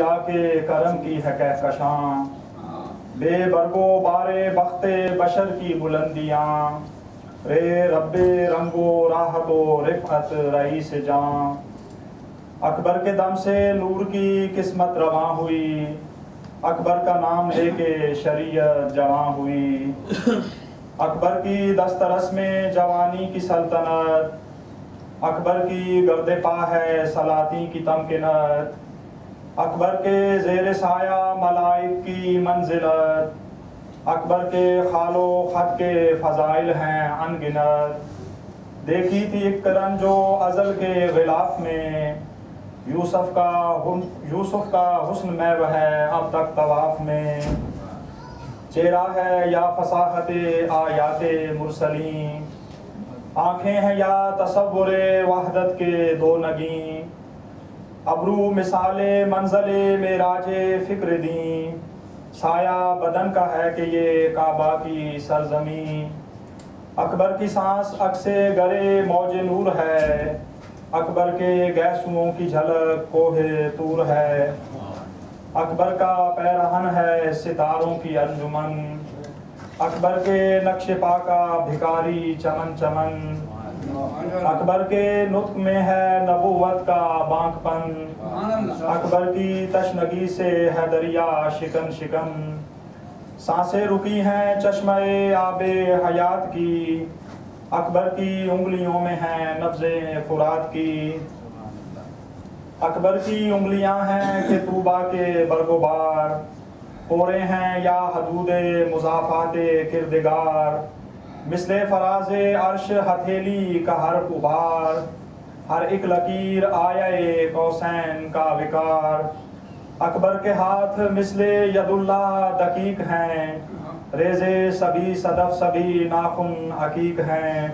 انبیاء کے کرم کی ہے کہکشاں، بے برگو بارے بخت بشر کی بلندیاں، رے رب رنگ و راحت و رفعت رئیس جاں، اکبر کے دم سے نور کی قسمت رواں ہوئی، اکبر کا نام لے کے شریعت جواں ہوئی، اکبر کی دسترس میں جوانی کی سلطنت، اکبر کی گرد پا ہے سلاطین کی تمکنت، اکبر کے زیر سایہ ملائک کی منزلت، اکبر کے خال و خط کے فضائل ہیں انگنت، دیکھی تھی ایک کرن جو ازل کے غلاف میں، یوسف کا حسن محو ہے اب تک طواف میں، چہرہ ہے یا فصاحت آیات مرسلین، آنکھیں ہیں یا تصور وحدت کے دو نگیں، ابرو مثال منزل معراج فکر دیں، سایہ بدن کا ہے کہ یہ کعبہ کی سرزمین، اکبر کی سانس عکس گرے موج نور ہے، اکبر کے گیسوؤں کی جھلک کوہ طور ہے، اکبر کا پیرہن ہے ستاروں کی انجمن، اکبر کے نقش پا کا بھکاری چمن چمن، اکبر کے نطق میں ہے نبوت کا بانک پن، اکبر کی تشنگی سے ہے دریا شکن شکن، سانسیں رکی ہیں چشمہ آب حیات کی، اکبر کی انگلیوں میں ہیں نبض فرات کی، اکبر کی انگلیاں ہیں کہ طوبہ کے برگوبار، پورے ہیں یا حدود مضافات کردگار، مثل فراز عرش ہتھیلی کا حرف ابھار، ہر ایک لکیر آیہ قوسین کا وقار، اکبر کے ہاتھ مثل ید اللہ دقیق ہیں، ریزے سبھی صدف سبھی ناخن حقیق ہیں،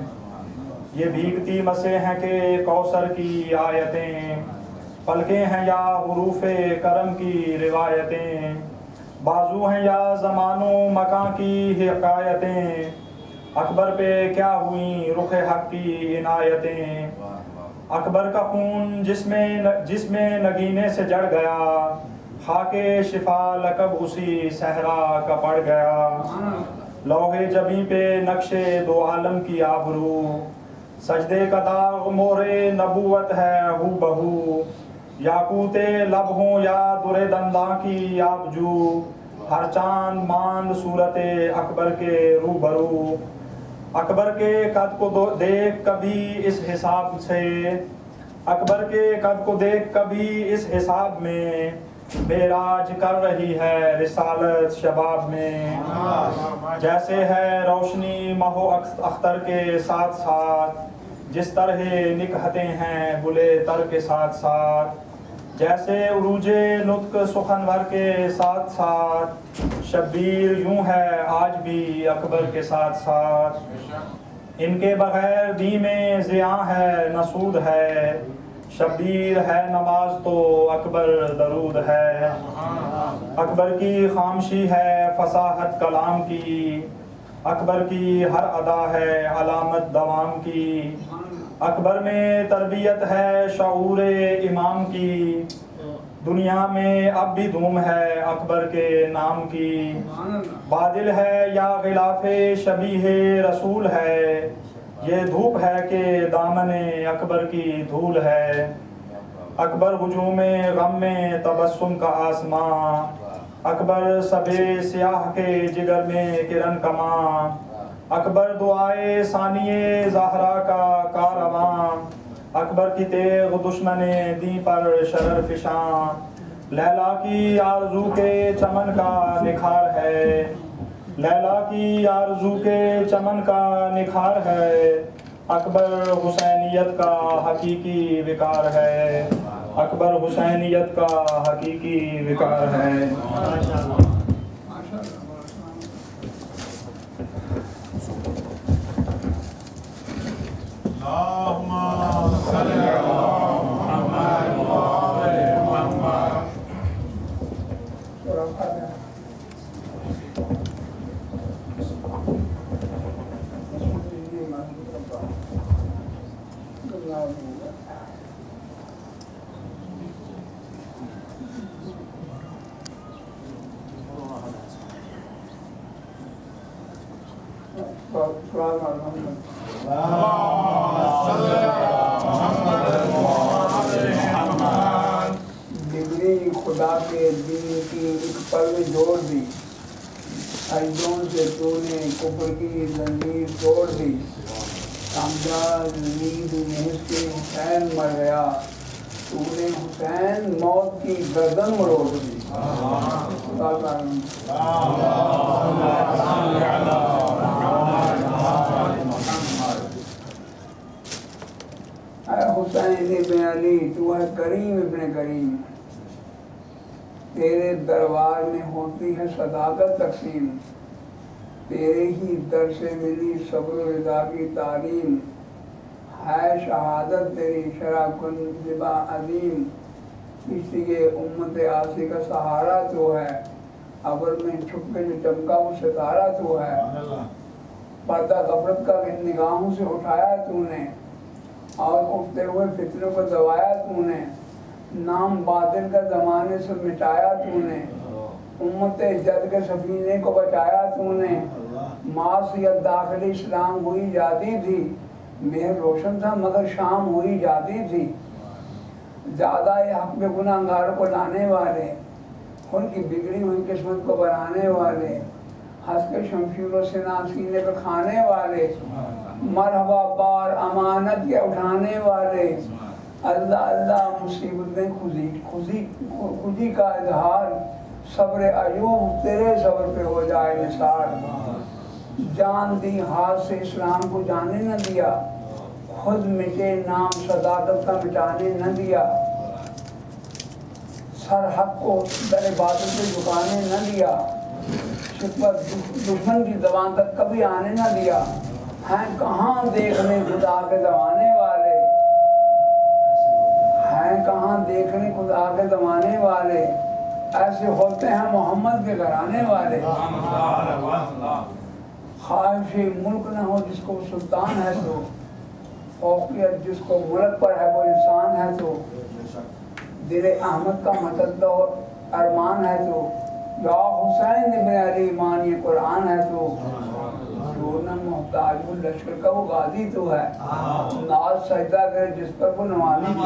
یہ بھیگتی مسیں ہیں کہ کوثر کی آیتیں، پلکیں ہیں یا حروف کرم کی روایتیں، بازو ہیں یا زمان و مکان کی حکایتیں، اکبر پہ کیا ہوئیں رخ حق کی عنایتیں، اکبر کا خون جس میں نگینے سے جڑ گیا، خاک شفا لقب اسی صحرا کا پڑ گیا، لوح جبیں پہ نقش دو عالم کی آبرو، سجدے کا داغ مہر نبوت ہے ہو بہو، یاقوت لب ہوں یا در دنداں کی آبجو، ہر چاند ماند صورت اکبر کے روبرو، اکبر کے قد کو دیکھ کبھی اس حساب سے، اکبر کے قد کو دیکھ کبھی اس حساب میں، معراج کر رہی ہے رسالت شباب میں، جیسے ہے روشنی ماہ و اختر کے ساتھ ساتھ، جس طرح نکہتے ہیں گلے تر کے ساتھ ساتھ، جیسے عروج نطق سخنور کے ساتھ ساتھ، شبیر یوں ہے آج بھی اکبر کے ساتھ ساتھ، ان کے بغیر دی میں ضیاء ہے نہ سود ہے، شبیر ہے نماز تو اکبر درود ہے، اکبر کی خامشی ہے فصاحت کلام کی، اکبر کی ہر ادا ہے علامت دوام کی، اکبر میں تربیت ہے شعور امام کی، دنیا میں اب بھی دھوم ہے اکبر کے نام کی، بادل ہے یا غلاف شبیہ رسول ہے، یہ دھوپ ہے کہ دامن اکبر کی دھول ہے، اکبر ہجوم غم میں تبسم کا آسماں، اکبر سبے سیاہ کے جگر میں کرن کماں، اکبر دعائے ثانیے زہرا کا کارواں، اکبر کی تیغ دشمن دین پر شرر فشاں، لیلا کی آرزو کے چمن کا نکھار ہے، لیلا کی آرزو کے چمن کا نکھار ہے، اکبر حسینیت کا حقیقی وقار ہے، اکبر حسینیت کا حقیقی وقار ہے۔ اللهم صل على محمد وآل محمد۔ बिगड़ी खुदा के दीन की एक पल जोड़ दी, सजदों से तूने कुफर की जंजीर तोड़ दी। कामयाब नींद में से हुसैन मर गया, तूने हुसैन मौत की गर्दन मरोड़ दी। हुसैन इब्न अली, तू है करीम इब्न करीम, तेरे दरबार में होती है सदाकत तकसीम, तेरे ही दर से मिली सब्र रिदा की तालीम, है शहादत तेरी शराकुन जिबा अजीम, इसलिए उम्मत आसी का सहारा तो है, अबर में छुप के जो चमका वो सितारा तो है, पर्दा गफलत का इन निगाहों से उठाया तूने, और उठते हुए फितरों को दबाया तूने, नाम बातिल का ज़माने से मिटाया तूने, उम्मत जद के सफीने को बचाया तूने, मासियत दाखिल इस्लाम हुई जाती थी, मेहर रोशन था मगर शाम हुई जाती थी, ज़्यादा हक में गुनाहगारों को लाने वाले, उनकी बिगड़ी हुई किस्मत को बनाने वाले, हंस के शमशीरों से ना सीने पर खाने वाले, मरहबा बार अमानत के उठाने वाले, अल्लाह अल्लाह मुसीबतें खुदी का इजहार, सब्र अयूब तेरे सब्र पे हो जाए निसार, जान दी हाथ से इस्लाम को जाने न दिया, खुद मिटे नाम सदाकत का मिटाने न दिया, सर हक को दर बातिल पे झुकाने न दिया, शिकवत दुश्मन की ज़बान तक कभी आने न दिया, हैं कहाँ देखने खुदा के ज़माने वाले, हैं कहाँ देखने खुदा के ज़माने वाले, ऐसे होते हैं मोहम्मद के घराने वाले। ख्वाहिश मुल्क न हो जिसको सुल्तान है तो, फौकियत जिसको मुल्क पर है वो इंसान है तो, दिल अहमद का मतल्ला अरमान है तो, या हुसैन इब्न अली मानी कुरान है तो, न मोहताज वो लश्कर का वो गाजी तो है, नाज सजदा करे जिस पर वो नवाजी तो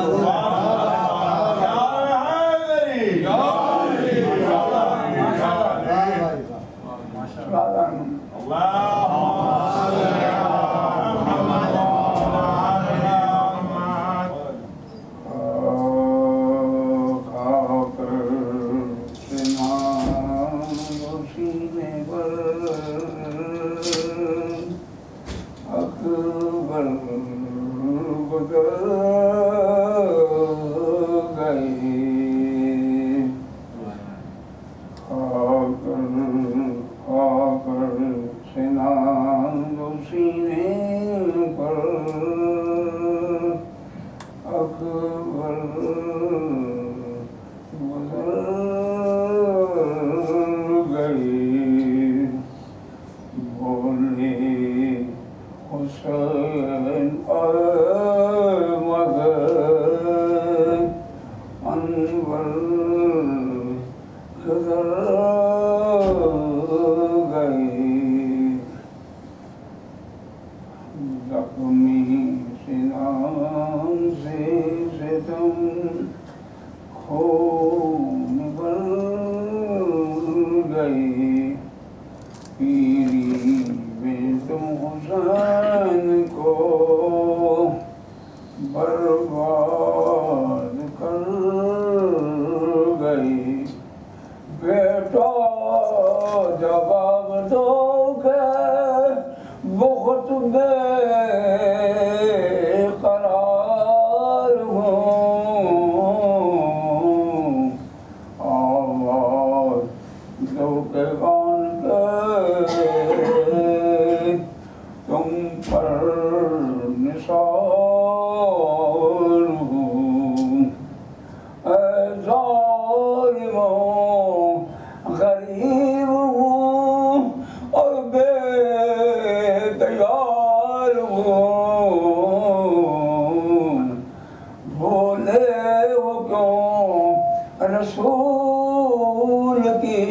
रसूल की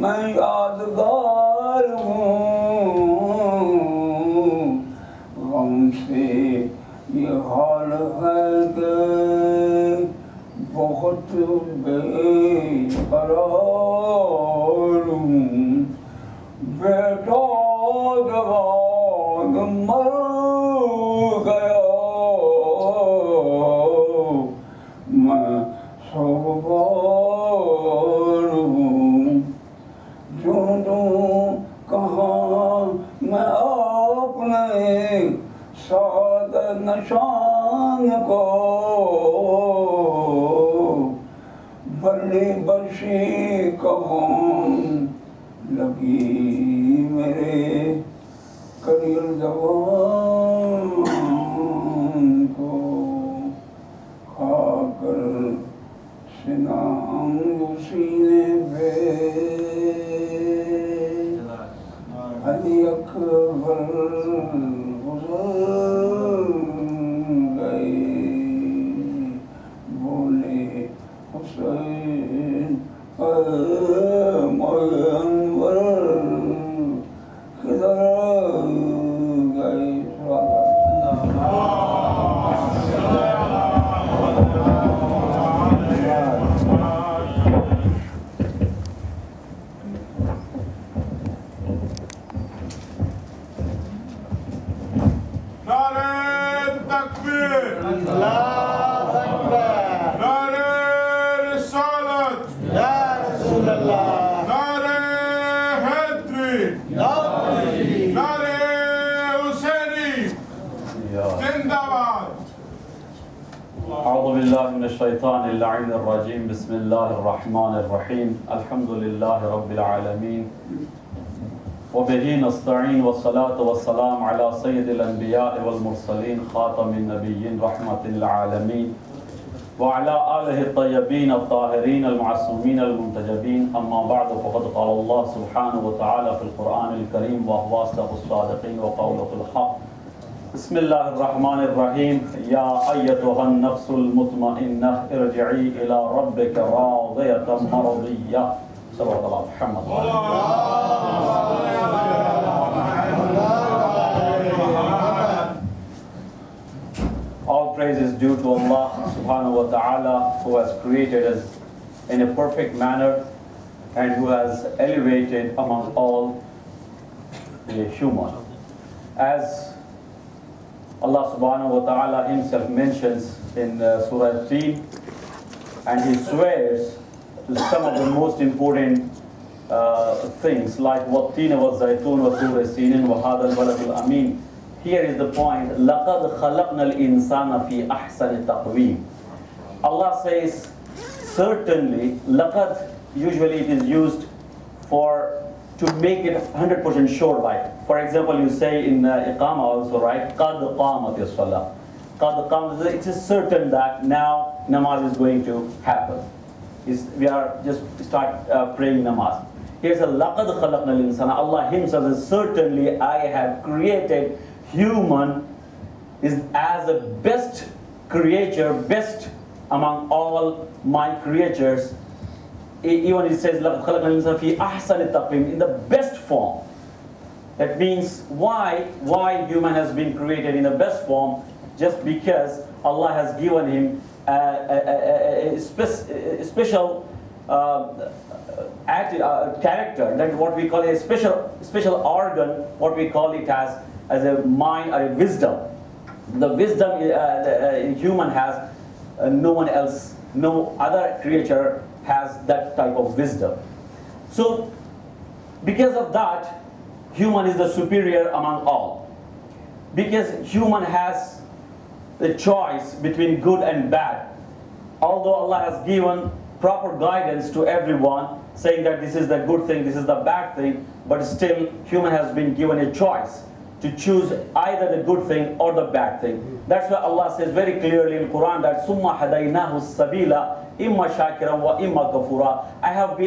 मैं यादगार हूँ। ये हाल है कि बहुत बेकरार हूँ, बेटा जवान मर गया, मैं सोबार हूँ, ढूंढूं कहाँ मैं अपने साद नशान को, बल्ली बर्शी कहाँ लगी मेरे करील जवान को, खाकर सिनाम सीने पे अली अकबर गुजर गए, बोले हुसैन अनवर किधर गए। Bismillahirrahmanirrahim. Bismillahirrahmanirrahim. Alhamdulillahi Rabbil Alameen. Wa bihi nasta'een wa salatu wa salam ala sayyidil anbiya'i wal mursaleen khatamin nabiyyin rahmatil alameen wa ala alihi at-tayyibin at-tahirin al-ma'sumin al-muntajabin amma ba'du faqad qala Allah subhanahu wa ta'ala fil Qur'an al-Kareem wa huwa asdaqus sadiqin wa qawluhul haqq. Bismillahirrahmanirrahim. Ya ayyatuhan nafsul mutmainnah irji'i ila rabbika radiyatan maradiyyah. Sallallahu Muhammad. All praise is due to Allah subhanahu wa ta'ala, who has created us in a perfect manner and who has elevated among all the human. As Allah subhanahu wa ta'ala himself mentions in Surah Teen, and he swears to some of the most important things like وَالتِّينَ وَالزَّيْتُونَ وَطُورِ سِينِينَ وَهَذَا الْبَلَدِ الْأَمِينَ. Here is the point, لَقَدْ خَلَقْنَا الْإِنسَانَ فِي أَحْسَنِ تَقْوِيمٍ. Allah says, certainly, لَقَدْ, usually it is used for to make it 100% sure, like, for example, you say in Iqama also, right? قَدْ قَامَتِ الصَّلَاةِ. قَدْ قَامَتِ, it is certain that now namaz is going to happen. We are just start praying namaz. Here's a لَقَدْ خَلَقْنَا الْإِنسَانَ. Allah himself says, certainly I have created human is as the best creature, best among all my creatures. Even it says لَقَدْ خَلَقْنَا الْإِنسَانَ فِي أَحْسَنِ تَقْوِيمٍ, in the best form. That means why human has been created in the best form? Just because Allah has given him a special character, that what we call a special organ, what we call it as a mind or a wisdom. The wisdom human has, no one else, no other creature has that type of wisdom. So because of that, human is the superior among all. Because human has the choice between good and bad. Although Allah has given proper guidance to everyone, saying that this is the good thing, this is the bad thing, but still human has been given a choice to choose either the good thing or the bad thing. That's why Allah says very clearly in Quran that Summa Hadainahu Sabila Imma Shakiran wa Imma Kafura. I have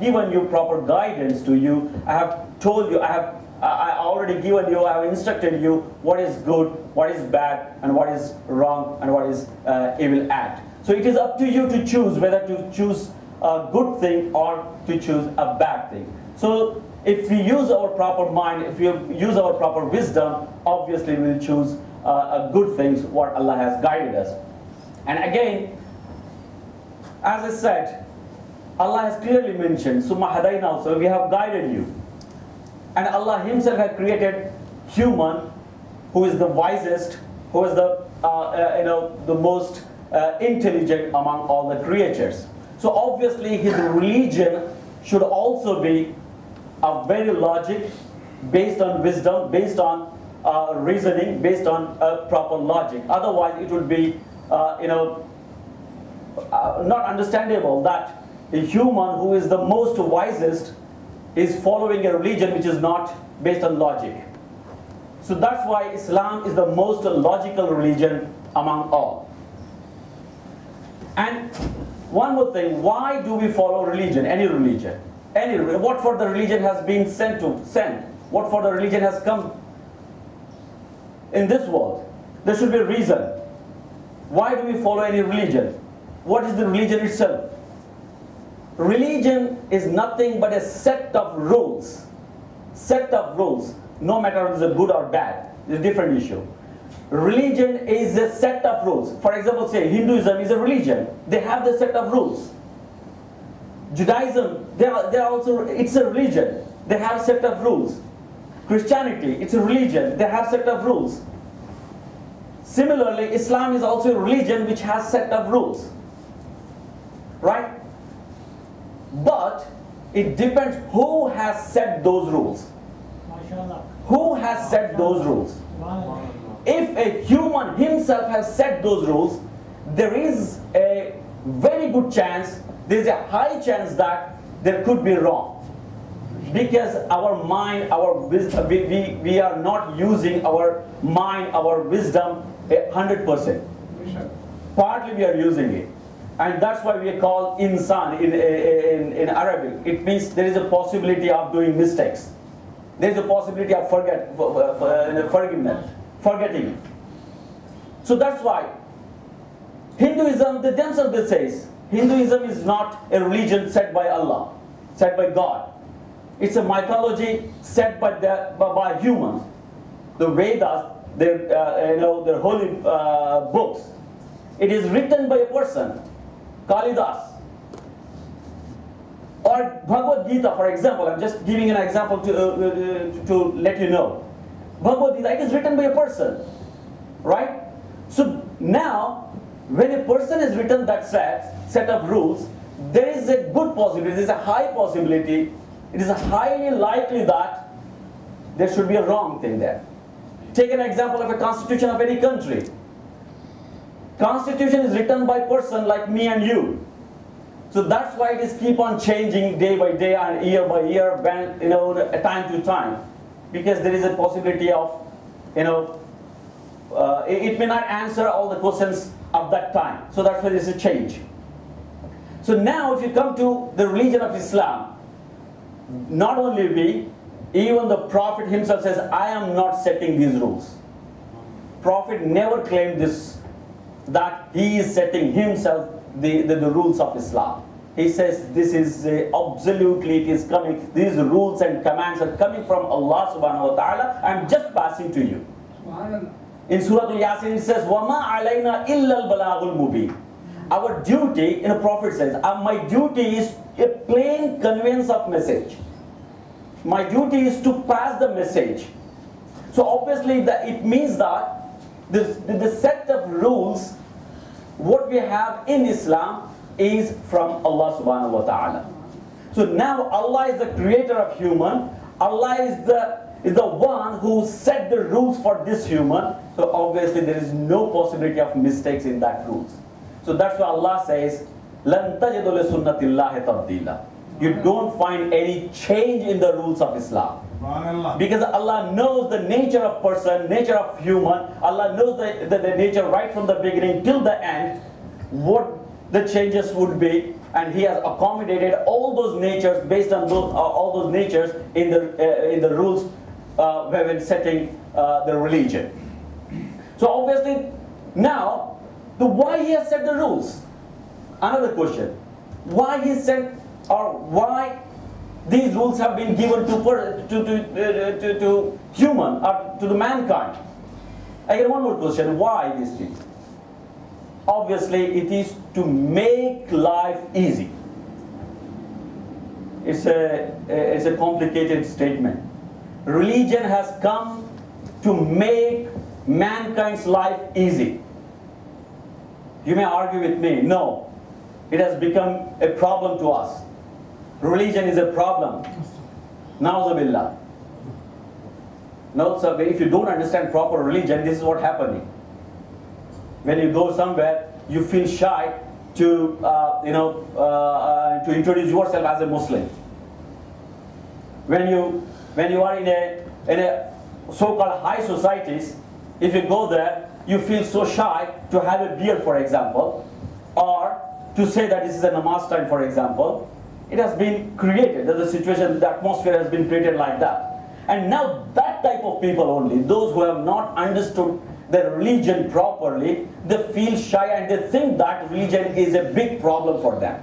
given you proper guidance to you. I have told you, I already given you, I have instructed you what is good, what is bad, and what is wrong, and what is evil act. So it is up to you to choose whether to choose a good thing or to choose a bad thing. So if we use our proper mind, if we use our proper wisdom, obviously we will choose good things what Allah has guided us. And again, as I said, Allah has clearly mentioned, Summa Hadayna, so we have guided you. And Allah Himself has created human, who is the wisest, who is the the most intelligent among all the creatures. So obviously his religion should also be a very logic, based on wisdom, based on reasoning, based on proper logic. Otherwise, it would be not understandable that a human who is the most wisest is following a religion which is not based on logic. So that's why Islam is the most logical religion among all. And one more thing, why do we follow religion, any religion? What for the religion has been sent? What for the religion has come in this world? There should be a reason. Why do we follow any religion? What is the religion itself? Religion is nothing but a set of rules. Set of rules, no matter if it's good or bad, it's a different issue. Religion is a set of rules. For example, say Hinduism is a religion. They have the set of rules. Judaism, it's a religion. They have a set of rules. Christianity, it's a religion. They have a set of rules. Similarly, Islam is also a religion which has a set of rules. Right? But it depends who has set those rules. Who has set those rules? If a human himself has set those rules, there is a very good chance, there is a high chance that there could be wrong. Because our mind, our wisdom, we are not using our mind, our wisdom 100%. Partly we are using it. And that's why we call insan in Arabic. It means there is a possibility of doing mistakes. There is a possibility of forgetting. So that's why Hinduism, they themselves they say, Hinduism is not a religion set by Allah, set by God. It's a mythology set by humans. The Vedas, their holy books. It is written by a person, Kalidas. Or Bhagavad Gita, for example. I'm just giving an example to let you know. Bhagavad Gita, it is written by a person, right? So now, when a person has written that set of rules, there is a good possibility, there is a high possibility, it is highly likely that there should be a wrong thing there. Take an example of a constitution of any country. Constitution is written by a person like me and you. So that's why it is keep on changing day by day and year by year, when, time to time. Because there is a possibility of, it may not answer all the questions of that time. So that's why there is a change. So now if you come to the religion of Islam, not only we, even the Prophet himself says, I am not setting these rules. Prophet never claimed this, that he is setting himself the rules of Islam. He says this is absolutely, it is coming, these rules and commands are coming from Allah subhanahu wa ta'ala. I am just passing to you. In Surah Al-Yasin it says, وَمَا عَلَيْنَا إِلَّا الْبَلَاغُ الْمُبِينَ. Our duty, a prophet says, my duty is a plain conveyance of message. My duty is to pass the message. So obviously it means that the set of rules what we have in Islam is from Allah subhanahu wa ta'ala. So now Allah is the creator of human. Allah is the one who set the rules for this human. So obviously there is no possibility of mistakes in that rules. So that's why Allah says, لَن تَجِدُ لِسُنَّةِ اللَّهِ تَبْدِيلًا. You don't find any change in the rules of Islam. Because Allah knows the nature of person, nature of human. Allah knows the nature right from the beginning till the end, what the changes would be, and He has accommodated all those natures based on all those natures in the rules when setting the religion. So obviously now, why He has set the rules? Another question: why He set, or why these rules have been given to human or to the mankind? I get one more question. Why these things? Obviously, it is to make life easy. It's a complicated statement. Religion has come to make mankind's life easy. You may argue with me. No, it has become a problem to us. Religion is a problem. Na'uzubillah. No, sir, if you don't understand proper religion, this is what's happening. When you go somewhere, you feel shy to, to introduce yourself as a Muslim. When you are in a so-called high societies, if you go there, you feel so shy to have a beer, for example, or to say that this is a namaz time, for example. It has been created, the situation, the atmosphere has been created like that. And now that type of people only, those who have not understood their religion properly, they feel shy and they think that religion is a big problem for them.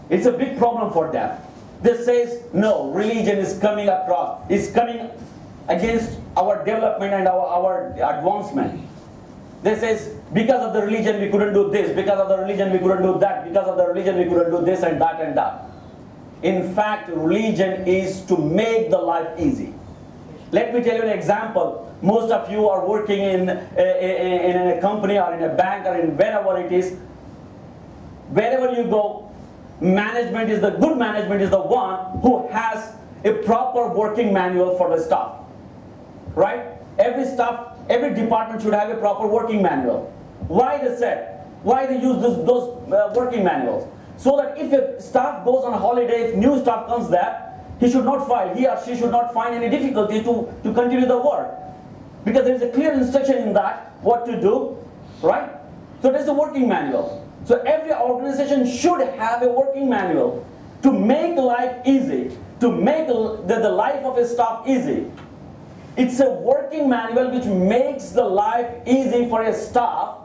It's a big problem for them. They say, no, religion is coming across, is coming against our development and our advancement. They say, because of the religion we couldn't do this, because of the religion we couldn't do that, because of the religion we couldn't do this and that and that. In fact, religion is to make the life easy. Let me tell you an example. Most of you are working in a company or in a bank or in wherever it is. Wherever you go, management is the good management is the one who has a proper working manual for the staff. Right? Every staff, every department should have a proper working manual. Why they said? Why they use those working manuals? So that if a staff goes on a holiday, if new staff comes there, he or she should not find any difficulty to continue the work. Because there is a clear instruction in that, what to do, right? So there's a working manual. So every organization should have a working manual to make life easy, to make the life of a staff easy. It's a working manual which makes the life easy for a staff.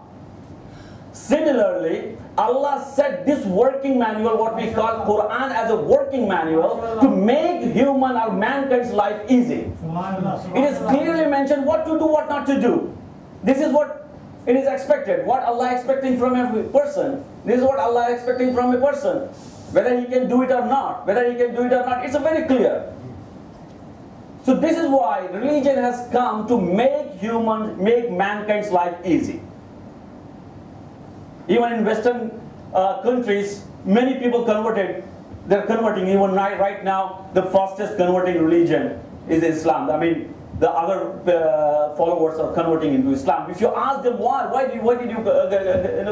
Similarly, Allah set this working manual, what we call Quran, as a working manual to make human or mankind's life easy. It is clearly mentioned what to do, what not to do. This is what it is expected. What Allah is expecting from every person. This is what Allah is expecting from a person. Whether he can do it or not. Whether he can do it or not. It's very clear. So this is why religion has come to make mankind's life easy. Even in Western countries, many people converted. They're converting. Even right now, the fastest converting religion is Islam. I mean, the other followers are converting into Islam. If you ask them why did you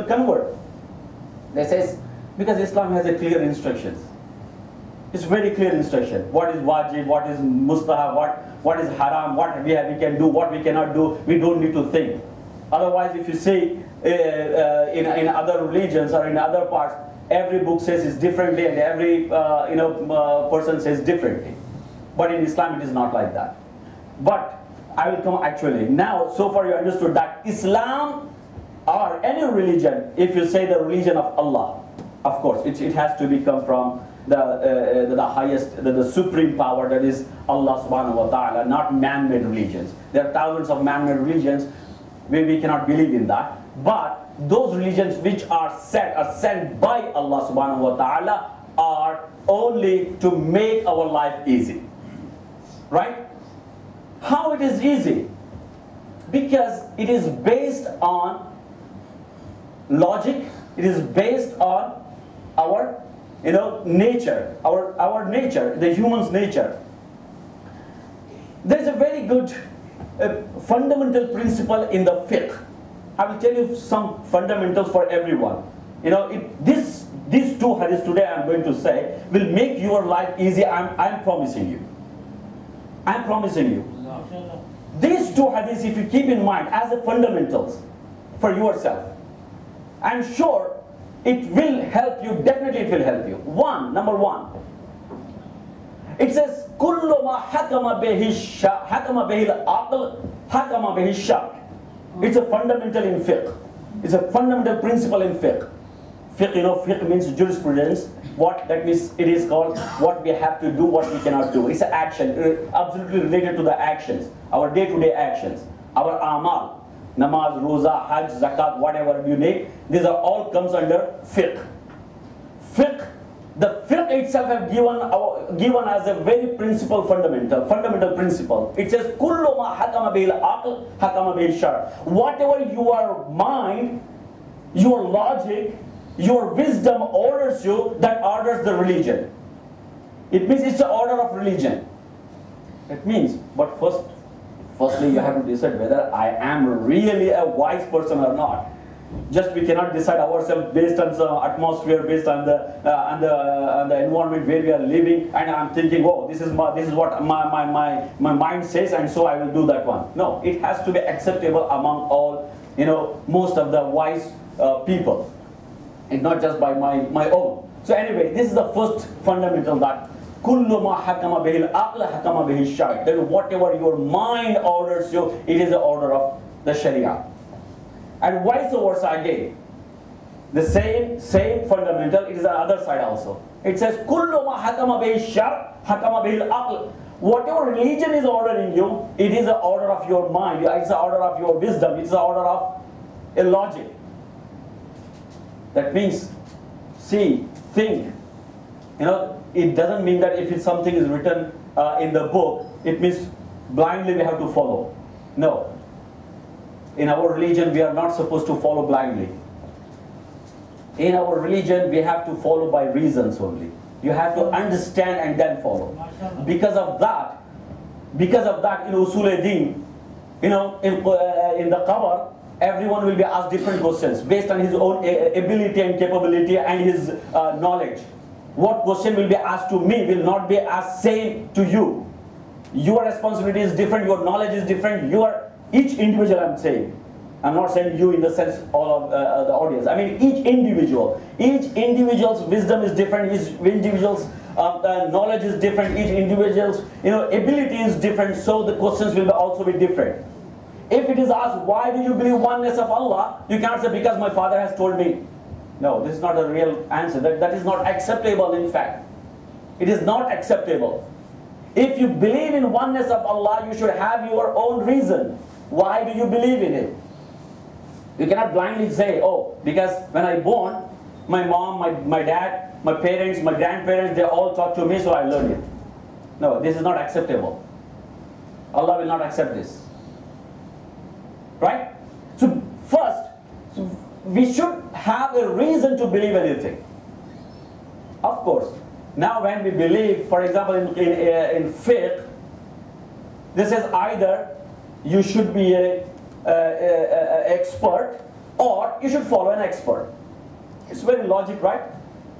convert? They say, because Islam has a clear instructions. It's very clear instruction. What is wajib, what is mustahab, what is haram, what we can do, what we cannot do. We don't need to think. Otherwise, if you see in other religions or in other parts, every book says it differently and every person says differently. But in Islam, it is not like that. But I will come actually. Now, so far you understood that Islam or any religion, if you say the religion of Allah, of course, it has to become from the highest, the supreme power, that is Allah subhanahu wa ta'ala, not man-made religions. There are thousands of man-made religions. We cannot believe in that. But those religions which are sent by Allah subhanahu wa ta'ala are only to make our life easy. Right? How it is easy? Because it is based on logic, it is based on our nature, our nature, the human's nature. There's a very good fundamental principle in the fiqh. I will tell you some fundamentals for everyone. These two hadiths today I'm going to say will make your life easy. I'm promising you. I'm promising you. These two hadiths, if you keep in mind as the fundamentals for yourself, I'm sure it will help you. Definitely it will help you. Number one. It says, كُلُّ مَا حَكَمَ بِهِ الْعَقْلِ حَكَمَ بِهِ الشَّرْعِ. It's a fundamental in fiqh. It's a fundamental principle in fiqh. Fiqh, fiqh means jurisprudence. What that means, it is called what we have to do, what we cannot do. It's an action, absolutely related to the actions, our day-to-day actions, our amal, namaz, roza, hajj, zakat, whatever you name. These are all comes under fiqh. Fiqh, the fiqh itself have given as a very fundamental principle. It says, "Kullu ma hakama bil aql, hakama bil shar." Whatever your mind, your logic, your wisdom orders you, that orders the religion. It means it's the order of religion. It means, but firstly you have to decide whether I am really a wise person or not. Just we cannot decide ourselves based on the atmosphere, based on the environment where we are living, and I'm thinking, oh, this is what my mind says, and so I will do that one. No, it has to be acceptable among all, most of the wise people. And not just by my own. So anyway, this is the first fundamental, that kullu ma hakama bihil aql hakama bihil shar. That whatever your mind orders you, it is the order of the Sharia. And vice versa again. The same fundamental, it is the other side also. It says kullu ma hakama bihil shar hakama bihil aql. Whatever religion is ordering you, it is the order of your mind, it's the order of your wisdom, it's the order of a logic. That means, see, think. It doesn't mean that if something is written in the book, it means blindly we have to follow. No. In our religion, we are not supposed to follow blindly. In our religion, we have to follow by reasons only. You have to understand and then follow. Because of that, in Usul-e-Din, in the Qabr, everyone will be asked different questions based on his own ability and capability and his knowledge. What question will be asked to me will not be asked same to you. Your responsibility is different, your knowledge is different, each individual, I'm saying. I'm not saying you in the sense all of the audience. I mean each individual's wisdom is different, each individual's knowledge is different, each individual's ability is different, so the questions will also be different. If it is asked, why do you believe oneness of Allah? You cannot say, because my father has told me. No, this is not a real answer. That is not acceptable, in fact. It is not acceptable. If you believe in oneness of Allah, you should have your own reason. Why do you believe in it? You cannot blindly say, oh, because when I born, my mom, my dad, my parents, my grandparents, they all taught to me, so I learned it. No, this is not acceptable. Allah will not accept this. Right? So first, we should have a reason to believe anything. Of course. Now when we believe, for example, in fiqh, this is either you should be a expert or you should follow an expert. It's very logic, right?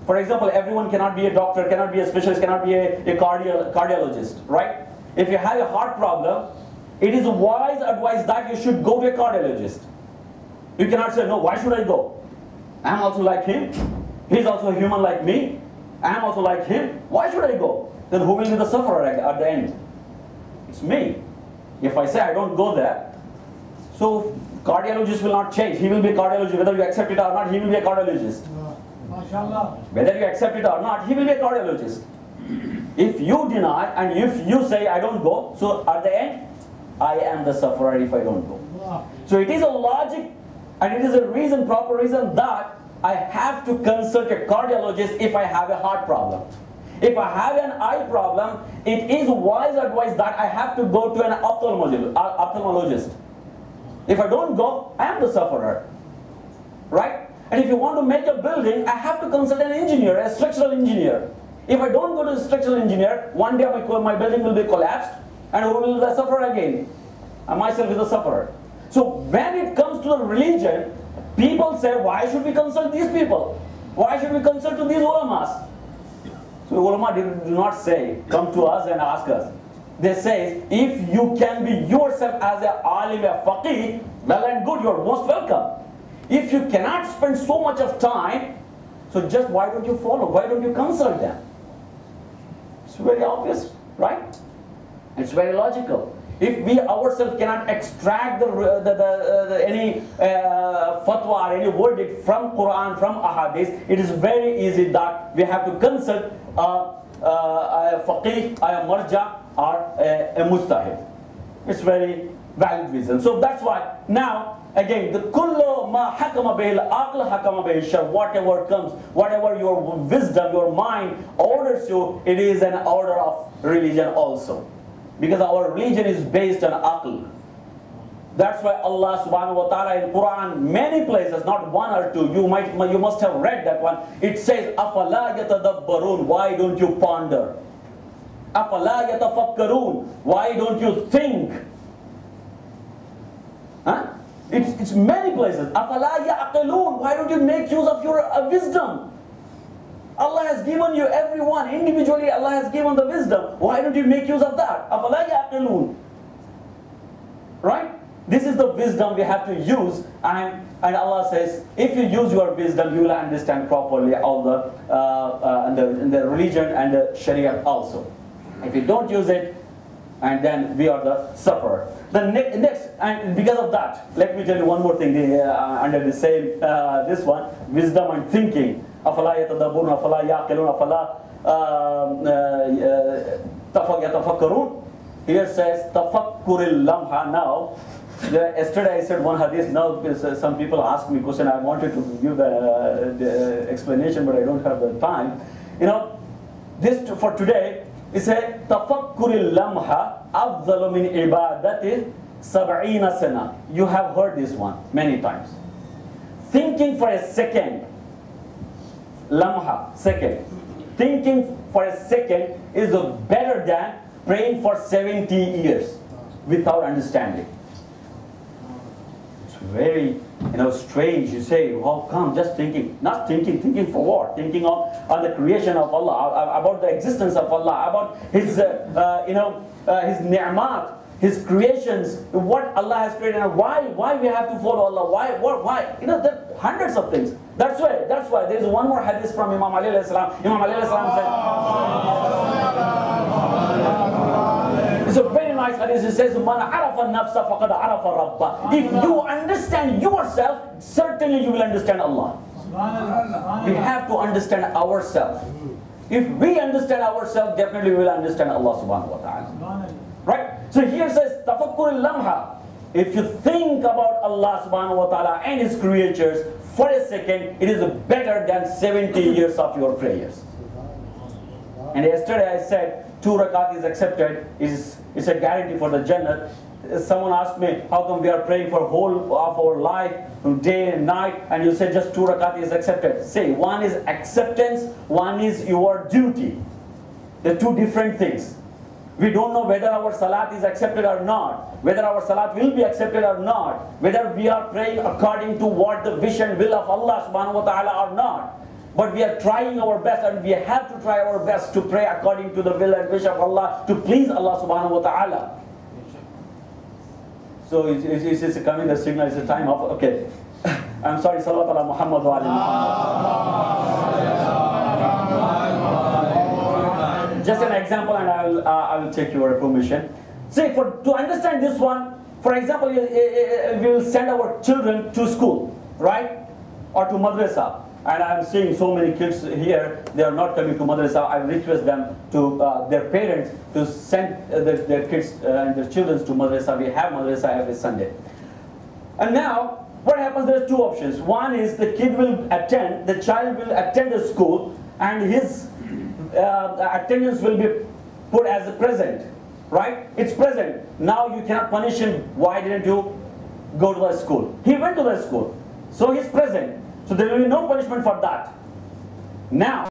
For example, everyone cannot be a doctor, cannot be a specialist, cannot be a cardiologist, right? If you have a heart problem, it is wise advice that you should go to a cardiologist. You cannot say, no, why should I go? I am also like him. He is also a human like me. I am also like him. Why should I go? Then who will be the sufferer at the end? It's me. If I say I don't go there, so cardiologist will not change. He will be a cardiologist. Whether you accept it or not, he will be a cardiologist. Whether you accept it or not, he will be a cardiologist. If you deny and if you say I don't go, so at the end, I am the sufferer if I don't go. So it is a logic and it is a reason, proper reason, that I have to consult a cardiologist if I have a heart problem. If I have an eye problem, it is wise advice that I have to go to an ophthalmologist. If I don't go, I am the sufferer. Right? And if you want to make a building, I have to consult an engineer, a structural engineer. If I don't go to a structural engineer, one day my building will be collapsed, and who will suffer again? I myself is a sufferer. So when it comes to the religion, people say, why should we consult these people? Why should we consult to these ulamas? So ulama do not say, come to us and ask us. They say, if you can be yourself as a alim, a faqih, well and good, you're most welcome. If you cannot spend so much of time, so just why don't you follow? Why don't you consult them? It's very obvious, right? It's very logical. If we ourselves cannot extract any fatwa or any verdict from Quran, from ahadith, it is very easy that we have to consult a faqih, a marja, or a mujtahid. It's very valid reason. So that's why now again the kullu ma hakama bil aql hakama bil shar, whatever comes, whatever your wisdom, your mind orders you, it is an order of religion also. Because our religion is based on aql. That's why Allah subhanahu wa ta'ala in Quran, many places, not one or two, you must have read that one. It says, Afala yatadabbarun, why don't you ponder? Afala yatafakkarun, why don't you think? Huh? It's many places. Afala ya'qilun, why don't you make use of your wisdom? Allah has given you, everyone, individually Allah has given the wisdom. Why don't you make use of that? Afala ya'qilun. Right? This is the wisdom we have to use, and Allah says, if you use your wisdom, you will understand properly all the religion and the Sharia also. If you don't use it, and then we are the sufferer. The next, and because of that, let me tell you one more thing under the same this one, wisdom and thinking. Afala yatadabburun, afala yaqilun, afala yatafakkarun. Here says tafakkuril lamha. Now, yesterday I said one hadith. Now some people ask me question. I wanted to give the explanation, but I don't have the time. You know, this for today. It says tafakkuril lamha afdalu min ibadati sab'ina sana. You have heard this one many times. Thinking for a second, lamha, second. Thinking for a second is better than praying for 70 years without understanding. It's very, strange. You say, how come just thinking? Not thinking for what? Thinking on the creation of Allah, about the existence of Allah, about His, His ni'mat, His creations, what Allah has created, and why we have to follow Allah, why? There are hundreds of things. That's why there is one more hadith from Imam Ali alayhi salam. Imam Ali alayhi salam said, it's a very nice hadith. It says, Man arafa nafsa faqad arafa rabba. If you understand yourself, certainly you will understand Allah. We have to understand ourselves. If we understand ourselves, definitely we will understand Allah subhanahu wa ta'ala. Right? So here says, tafakkur lamha. If you think about Allah subhanahu wa ta'ala and His creatures for a second, it is better than 70 years of your prayers. And yesterday I said, 2 rakat is accepted, is a guarantee for the Jannah. Someone asked me, how come we are praying for whole of our life, day and night, and you said just 2 rakat is accepted? Say, one is acceptance, one is your duty. They're two different things. We don't know whether our salat is accepted or not, whether our salat will be accepted or not, whether we are praying according to what the wish and will of Allah subhanahu wa ta'ala or not. But we are trying our best, and we have to try our best to pray according to the will and wish of Allah, to please Allah subhanahu wa ta'ala. So it's coming the signal, it's a time of, okay. I'm sorry, salawat ala Muhammad wa ali Muhammad. Just an example, and I will take your permission. Say, to understand this one, for example, we will send our children to school, right? Or to madrasa. And I'm seeing so many kids here, they are not coming to madrasa. I request them to, their parents, to send their kids and their children to madrasa. We have madrasa every Sunday. And now, what happens, there are two options. One is the child will attend the school, and his attendance will be put as a present, right? It's present. Now you cannot punish him. Why didn't you go to the school? He went to the school. So he's present. So there will be no punishment for that. Now,